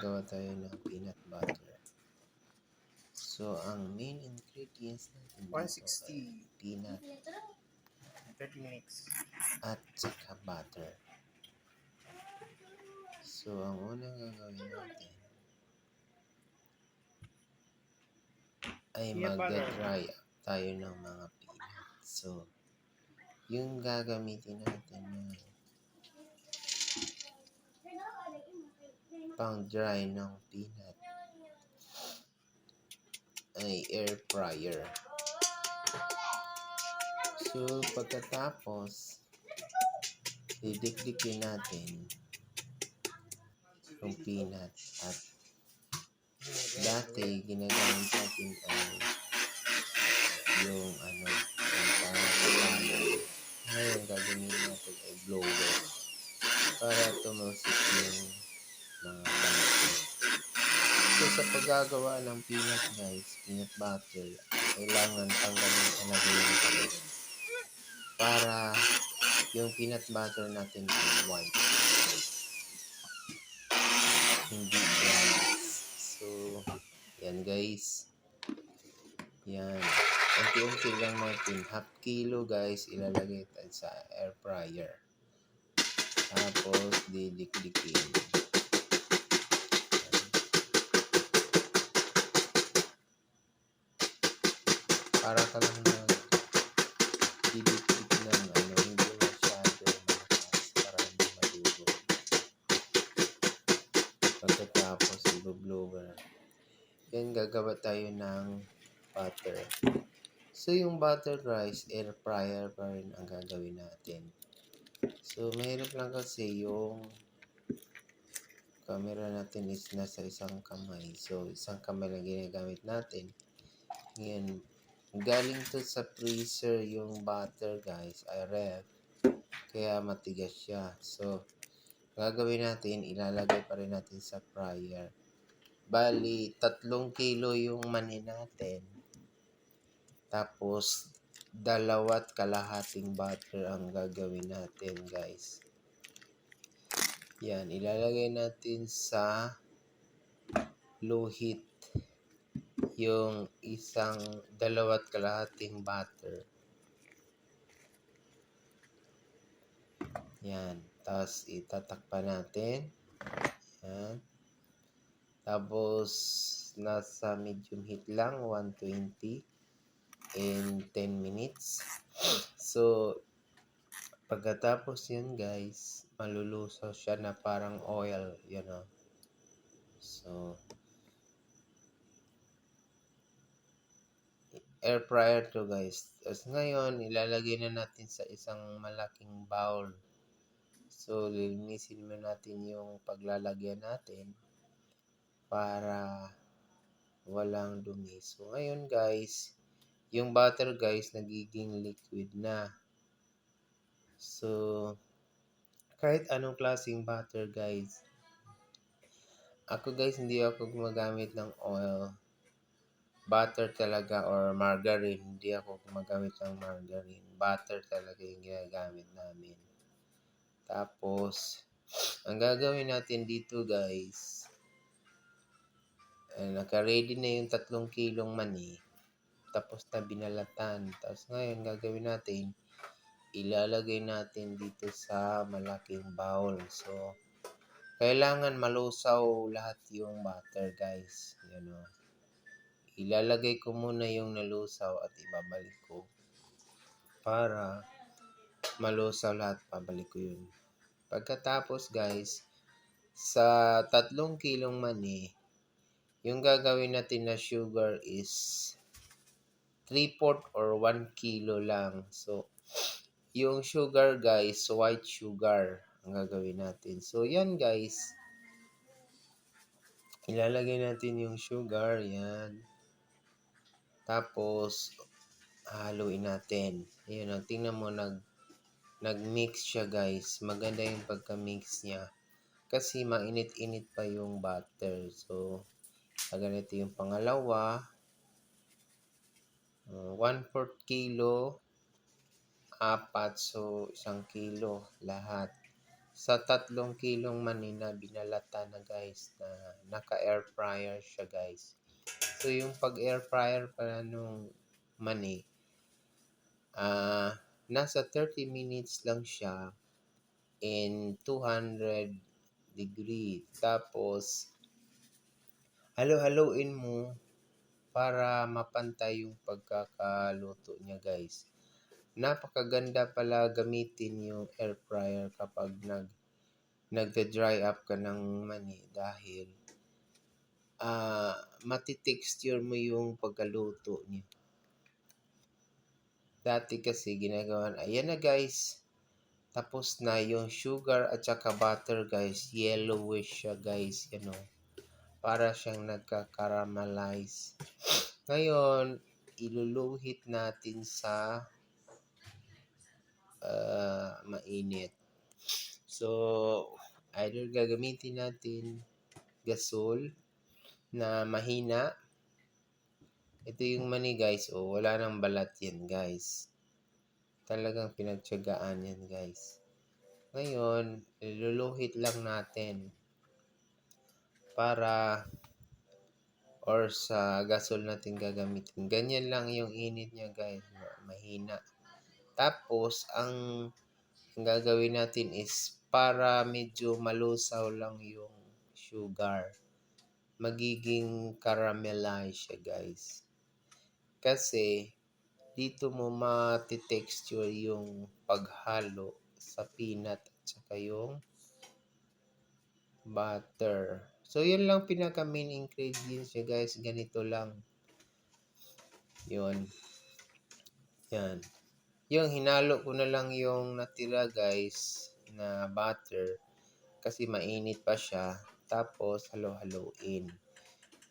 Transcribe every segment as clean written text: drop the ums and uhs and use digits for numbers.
gagawa tayo ng peanut butter. So, ang main ingredients natin dito 160. ay peanut 30 minutes. at saka butter. So, ang unang gagawin natin ay mag-dry tayo ng mga peanut. So, yung gagamitin natin na pang-dry ng peanut ay air fryer. So, pagkatapos, didikdikin natin yung peanut at dati ginagamit natin ay yung yung pangkapalo. Ngayon, gagawin natin ay blower para tumusik yung mga pangkapalo. So, sa paggagawa ng peanut guys, peanut butter, kailangan tanggalin talaga yung balot para yung peanut butter natin ay white, hindi brown. So, yan guys. Yan. Unti-unti lang natin. Half kilo guys, ilalagay tayo sa air fryer. Tapos, didikdikin. Para ka lang na didikdik ng hindi masyado malakas para hindi madugog. Pagkatapos, i-blower. Yan, gagawa tayo ng butter. So, yung butter guys, air fryer pa rin ang gagawin natin. So, mahirap lang kasi yung camera natin is nasa isang kamay. So, isang kamay lang ginagamit natin. Ngayon, galing to sa freezer yung butter guys, ay ref. Kaya matigas siya. So, gagawin natin, ilalagay pa rin natin sa fryer. Bali, 3 kilo yung mani natin. Tapos, 2.5 butter ang gagawin natin guys. Yan, ilalagay natin sa low heat yung 2.5 butter. Yan, tapos itatakpan natin. Yan. Tapos, nasa medium heat lang, 120 in 10 minutes. So, pagkatapos yun guys, malulusaw siya na parang oil, So, air fryer to guys. Tapos ngayon, ilalagay na natin sa isang malaking bowl. So, lilinisin mo natin yung paglalagyan natin para walang dumi. So, ngayon guys, yung butter guys, nagiging liquid na. So, kahit anong klaseng butter guys. Ako guys, hindi ako gumagamit ng oil. Butter talaga or margarine. Hindi ako gumagamit ng margarine. Butter talaga yung ginagamit namin. Tapos, ang gagawin natin dito guys, naka-ready na yung 3 kilong mani. Tapos na binalatan. Tapos ngayon, gagawin natin, ilalagay natin dito sa malaking bowl. So, kailangan malusaw lahat yung butter guys. Ilalagay ko muna yung nalusaw at ibabalik ko para malusaw lahat. Pabalik ko yun. Pagkatapos guys, sa 3 kilong mani, yung gagawin natin na sugar is 3/4 or 1 kilo lang. So, yung sugar guys, white sugar ang gagawin natin. So, yan guys. Ilalagay natin yung sugar, yan. Tapos, haluin natin. Ayun, tingnan mo, nag-mix siya guys. Maganda yung pagka-mix niya. Kasi mainit-init pa yung butter. So, ganito yung pangalawa. 1/4 kilo. 4. So, 1 kilo lahat. sa 3 kilong mani na binalata na guys, na naka-air fryer siya guys. So yung pag-air fryer pala nung mani, nasa 30 minutes lang siya in 200 degree. Tapos, halo-haloin mo para mapantay yung pagkakaluto niya guys. Napakaganda pala gamitin yung air fryer kapag nagda-dry up ka ng mani dahil matitexture mo yung pagkaluto niya. Dati kasi ginagawa, ayan na guys, tapos na yung sugar at saka butter guys, yellowish siya guys, para siyang nagka-caramelize. Ngayon, iluluhit natin sa mainit. So, either gagamitin natin gasol na mahina. Ito yung mani guys, wala nang balat yan guys. Talagang pinagtiyagaan yan guys. Ngayon, iluluhit lang natin para or sa gasol natin gagamitin. Ganyan lang yung init niya guys, mahina. Tapos, ang gagawin natin is para medyo malusaw lang yung sugar. Magiging caramelize siya guys. Kasi, dito mo matitexture yung paghalo sa peanut at saka yung butter. So, yun lang pinaka main ingredients niya guys. Ganito lang. Yun. Yan. Yung hinalo ko na lang yung natira guys na butter kasi mainit pa siya. Tapos, halo-haloin.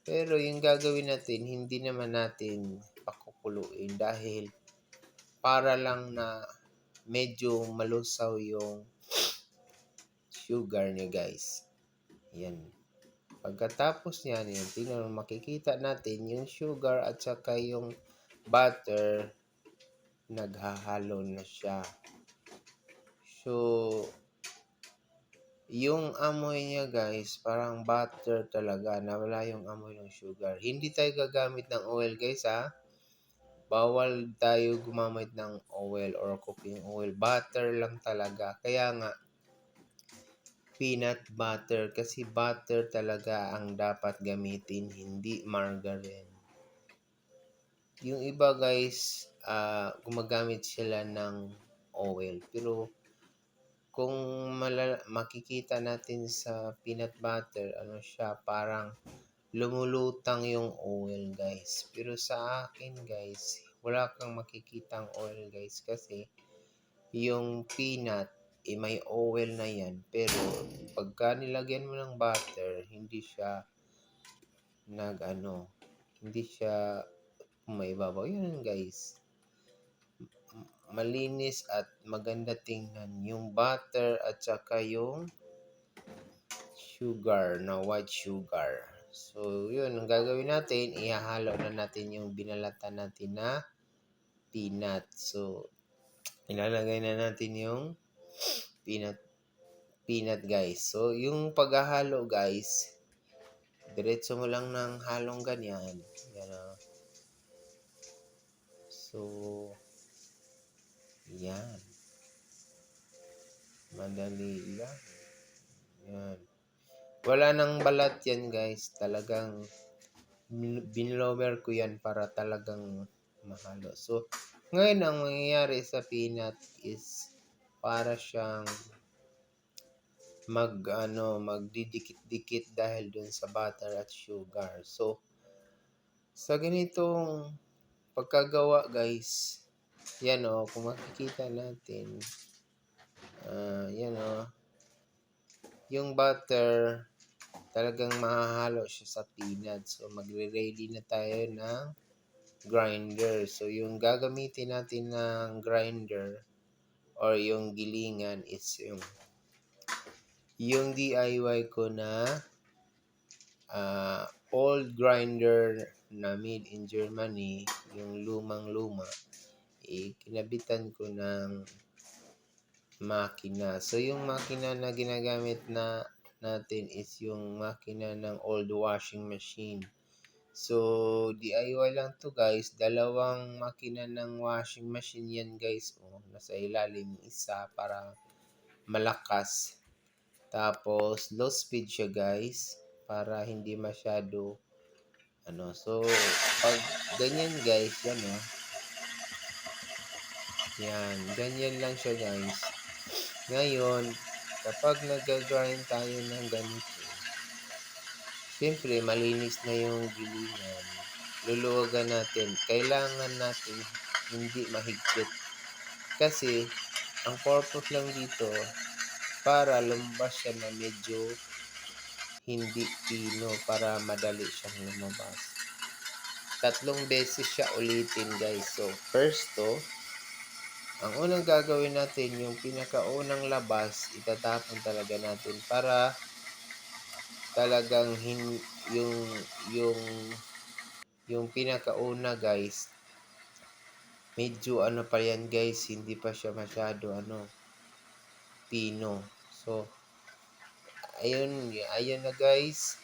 Pero yung gagawin natin, hindi naman natin pakukuluin dahil para lang na medyo malusaw yung sugar niya guys. Yan. Pagkatapos niyan, tingnan makikita natin yung sugar at saka yung butter naghahalo na siya. So, yung amoy niya guys, parang butter talaga, nawala yung amoy ng sugar. Hindi tayo gagamit ng oil guys ha. Bawal tayo gumamit ng oil or cooking oil. Butter lang talaga. Kaya nga, peanut butter. Kasi butter talaga ang dapat gamitin, hindi margarine. Yung iba guys, gumagamit sila ng oil. Pero, kung makikita natin sa peanut butter, siya, parang lumulutang yung oil guys. Pero sa akin guys, wala kang makikitang oil guys kasi yung peanut, may oil na yan. Pero pagka nilagyan mo ng butter, hindi siya hindi siya maibabaw. Yun guys. Malinis at maganda tingnan yung butter at saka yung sugar na white sugar. So, yun. Ang gagawin natin, ihahalo na natin yung binalatan natin na peanut. So, ilalagay na natin yung peanut guys. So, yung paghahalo guys, diretso mo lang ng halong ganyan. Yan o. So, yan. Madali lang. Yan. Wala nang balat yan guys. Talagang binlower ko yan para talagang mahalo. So, ngayon ang mangyayari sa peanut is para siyang magdidikit-dikit dahil dun sa butter at sugar. So, sa ganitong pagkagawa guys, yan kung makikita natin, yan yung butter, talagang mahahalo siya sa peanut. So, magre-ready na tayo ng grinder. So, yung gagamitin natin ng grinder or yung gilingan is yung DIY ko na old grinder na made in Germany, yung lumang-luma, kinabitan ko ng makina. So, yung makina na ginagamit natin is yung makina ng old washing machine. So, DIY lang to guys. Dalawang makina ng washing machine yan guys. Oh, nasa ilalim isa para malakas. Tapos, low speed siya guys. Para hindi masyado So, pag ganyan guys, yan yan, ganyan lang siya guys. Ngayon, kapag nag-grind tayo ng ganito, siyempre malinis na yung gilingan. Luluwagan natin. Kailangan natin hindi mahigpit. Kasi, ang purpose lang dito, para lumabas siya na medyo hindi pino para madali siyang lumabas. 3 beses siya ulitin guys. So, first ang unang gagawin natin, yung pinakaunang labas, itatapon talaga natin para talagang yung yung yung pinakauna guys, medyo pa yan guys, hindi pa siya masyado pino. So, ayun na guys,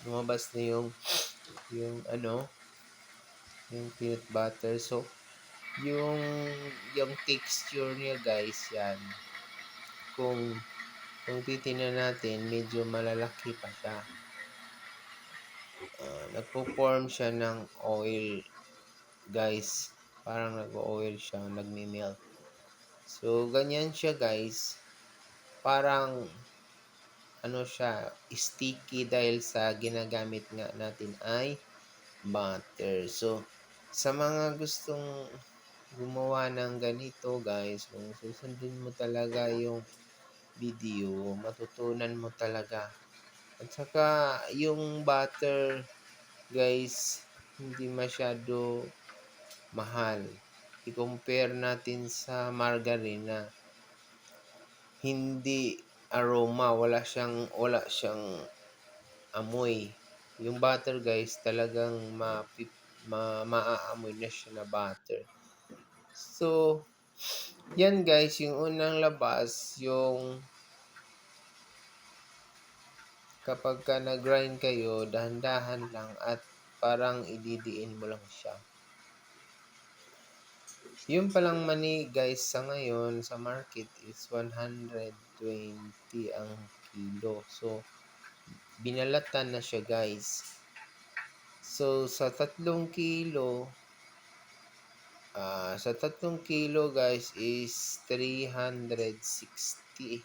lumabas na yung yung peanut butter. So, yung texture niya guys, yan. Kung titingnan natin, medyo malalaki pa siya. Nagpo-form siya ng oil, guys. Parang nag-oil siya, nagme-melt. So, ganyan siya, guys. Parang, siya, sticky dahil sa ginagamit nga natin ay butter. So, sa mga gustong gumawa ng ganito, guys, kung susundin mo talaga yung video, matutunan mo talaga. At saka, yung butter, guys, hindi masyado mahal. I-compare natin sa margarine na hindi aroma, wala siyang amoy. Yung butter, guys, talagang maaamoy na siya na butter. So, yan guys, yung unang labas, yung kapag ka nag-grind kayo, dahan-dahan lang at parang ididiin mo lang siya. Yung palang mani guys sa ngayon sa market is 120 ang kilo. So, binalatan na siya guys. So, sa 3 kilo guys is 360.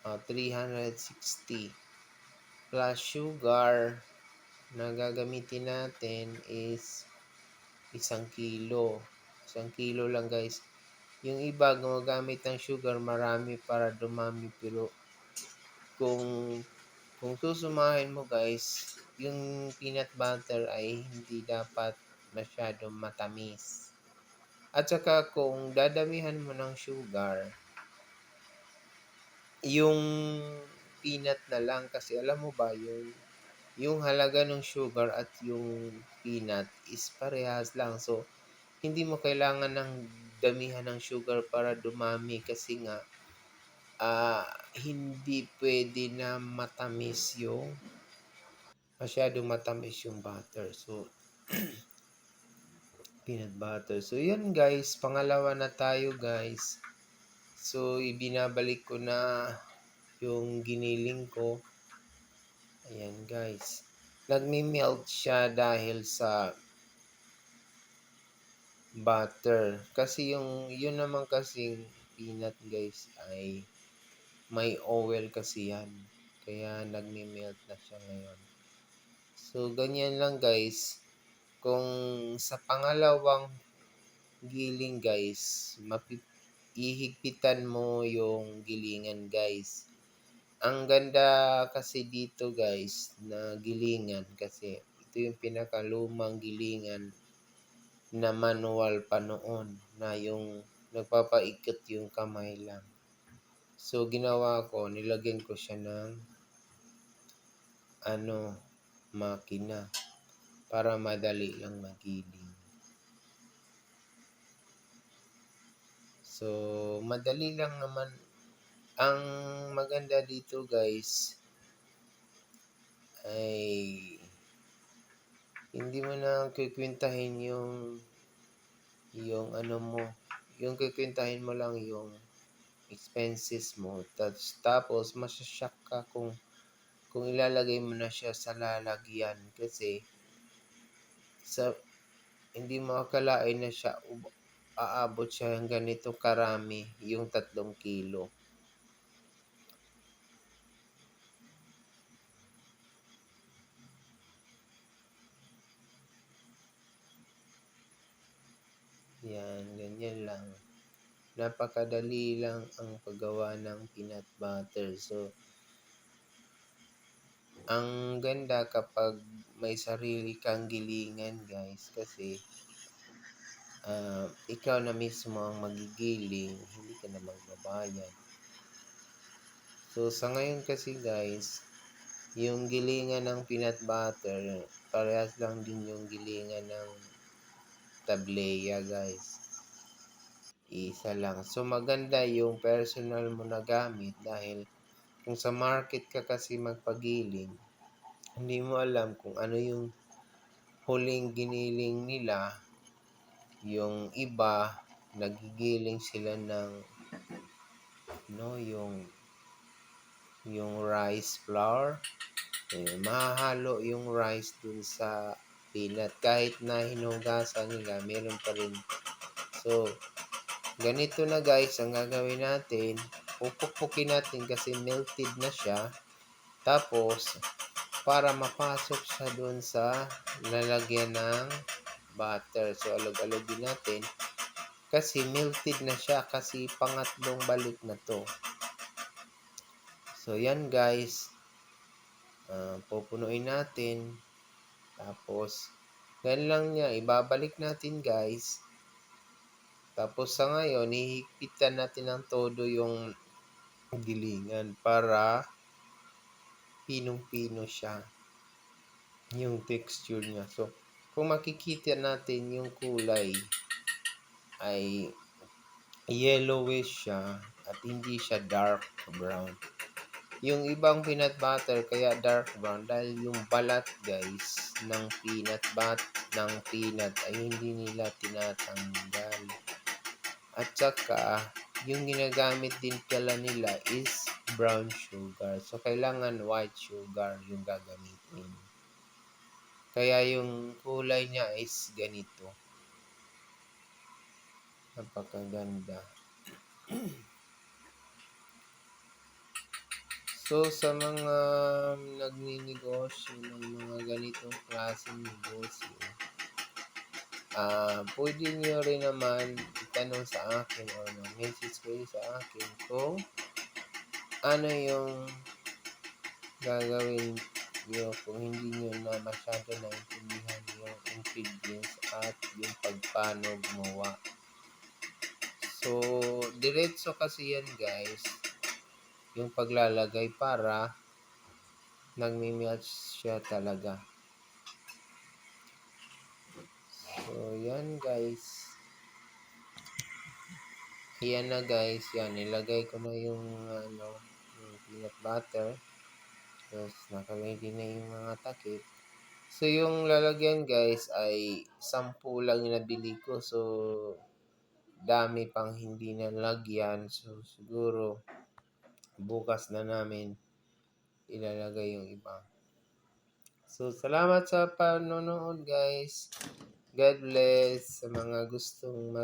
360 plus sugar na gagamitin natin is 1 kilo. 1 kilo lang guys. Yung iba gumagamit ng sugar marami para dumami, pero kung susumahin mo guys, yung peanut butter ay hindi dapat masyadong matamis. At saka kung dadamihan mo ng sugar, yung peanut na lang, kasi alam mo ba yung halaga ng sugar at yung peanut is parehas lang. So, hindi mo kailangan ng damihan ng sugar para dumami kasi nga hindi pwede na masyadong matamis yung butter. So, peanut butter. So, yun guys. Pangalawa na tayo guys. So, ibinabalik ko na yung giniling ko. Ayan guys. Nagme-melt siya dahil sa butter. Kasi yun naman kasing peanut guys ay may oil kasi yan. Kaya nagme-melt na siya ngayon. So, ganyan lang guys. Kung sa pangalawang giling guys, ihigpitan mo yung gilingan guys. Ang ganda kasi dito guys na gilingan kasi ito yung pinakalumang gilingan na manual pa noon na yung nagpapaikot yung kamay lang. So, ginawa ko, nilagyan ko siya ng makina para madali lang magiling. So, madali lang naman. Ang maganda dito guys ay hindi mo na kikwintahin yung ano mo, yung kikwintahin mo lang yung expenses mo. Tapos masashock ka kung ilalagay mo na siya sa lalagyan kasi sa hindi mo akalain na siya aabot siya ng ganito karami, yung 3 kilo. Yan, ganyan lang. Napakadali lang ang paggawa ng peanut butter. So, ang ganda kapag may sarili kang gilingan guys kasi ikaw na mismo ang magigiling, hindi ka na magbabayad. So, sa ngayon kasi guys, yung gilingan ng peanut butter, parehas lang din yung gilingan ng tableya guys. Isa lang. So, maganda yung personal mo na gamit dahil kung sa market ka kasi magpagiling, hindi mo alam kung ano yung huling giniling nila. Yung iba, nagigiling sila ng yung rice flour. Mahahalo yung rice dun sa peanut. Kahit na hinugasan nila, meron pa rin. So, ganito na guys, ang gagawin natin, pupukpukin natin kasi melted na siya. Tapos, para mapasok siya dun sa lalagyan ng butter. So, alog-alogin natin. Kasi melted na siya kasi pangatlong balik na to. So, yan guys. Pupunuin natin. Tapos, ganyan lang niya. Ibabalik natin guys. Tapos sa ngayon, hihigpitan natin ng todo yung gilingan para pinong-pino siya yung texture niya. So, kung makikita natin yung kulay ay yellowish siya at hindi siya dark brown. Yung ibang peanut butter kaya dark brown dahil yung balat guys ng peanut ay hindi nila tinatanggal. At saka yung ginagamit din pala nila is brown sugar. So kailangan white sugar yung gagamitin. Kaya yung kulay niya is ganito. Napakaganda. So, sa mga nagninegosyo ng mga ganitong klaseng negosyo, pwede nyo rin naman itanong sa akin o message kayo sa akin kung ano yung gagawin nyo kung hindi nyo na masyado naintindihan yung ingredients at yung pagpaano gumawa. So, diretso kasi yan guys, yung paglalagay para nagmi-match siya talaga. So, yan guys. Yan na guys. Yan, nilagay ko na yung peanut butter. Tapos, naka-ready na yung mga takip. So, yung lalagyan guys ay 10 lang yung nabili ko. So, dami pang hindi nalagyan. So, siguro, bukas na namin ilalagay yung iba. So, salamat sa panonood guys. God bless sa mga gustong